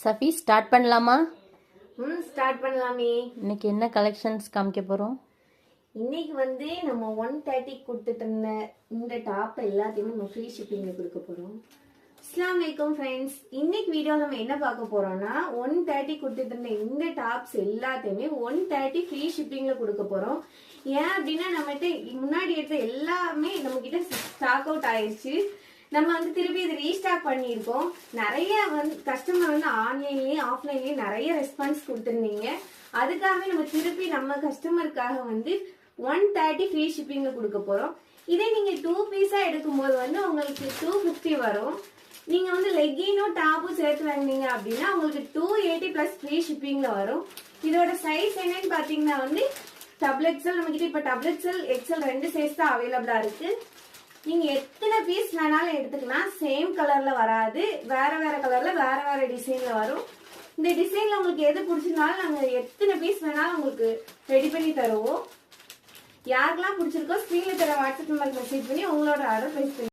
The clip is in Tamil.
சஃபி ஸ்டார்ட் பண்ணலாமா? ஸ்டார்ட் பண்ணலாமே. இன்னைக்கு என்ன கலெக்ஷன்ஸ் காமிக்க போறோம்? இன்னைக்கு நம்ம 130 கொடுத்துட்டு இருந்த இந்த டாப் எல்லாத்தையுமே நம்ம ஃப்ரீ ஷிப்பிங்ல கொடுக்க போறோம். அஸ்ஸலாமு அலைக்கும் ஃப்ரெண்ட்ஸ், இன்னைக்கு வீடியோ நம்ம என்ன பார்க்க போறோம்னா 130 கொடுத்துட்டு இருந்த இந்த டாப்ஸ் எல்லாத்தையுமே 130 ஃப்ரீ ஷிப்பிங்ல கொடுக்க போறோம். ஏன் அப்படின்னா நம்மகிட்ட முன்னாடி எடுத்த எல்லாமே நம்ம கிட்ட ஸ்டாக் அவுட் ஆயிடுச்சு. நம்ம திருப்பி இது ரீஸ்டாக் பண்ணியிருக்கோம். நிறைய கஸ்டமர் ஆன்லைன்லயும் ஆஃப்லைன்லயும் நிறைய ரெஸ்பான்ஸ் கொடுத்துருந்தீங்க. அதுக்காக நம்ம திருப்பி நம்ம கஸ்டமருக்காக 130 ஃப்ரீ ஷிப்பிங்ல கொடுக்க போறோம். இதே நீங்க 2 பீஸா எடுக்கும்போது உங்களுக்கு 250 வரும். நீங்க லெக்கினும் டாப்பும் சேர்த்து வாங்கினீங்க அப்படின்னா உங்களுக்கு 280 பிளஸ் ஃப்ரீ ஷிப்பிங்ல வரும். இதோட சைஸ் என்னன்னு பாத்தீங்கன்னா டபுள் எக்ஸ்எல், நம்ம கிட்ட இப்ப டபுள் எக்ஸ்எல் எக்ஸ்எல் 2 சைஸ் தான் அவைலபிளா இருக்கு. நீங்க எத்தனை பீஸ் வேணாலும் எடுத்துக்கலாம். சேம் கலர்ல வராது, வேற வேற கலர்ல வேற வேற டிசைன்ல வரும். இந்த டிசைன்ல உங்களுக்கு எது பிடிச்சிருந்தாலும் நாங்க எத்தனை பீஸ் வேணாலும் உங்களுக்கு ரெடி பண்ணி தருவோம். யாருக்கெல்லாம் பிடிச்சிருக்கோ ஸ்கிரீன்ல தர வாட்ஸ்அப் நம்பருக்கு மெசேஜ் பண்ணி உங்களோட ஆர்டர் பிளேஸ் பண்ணி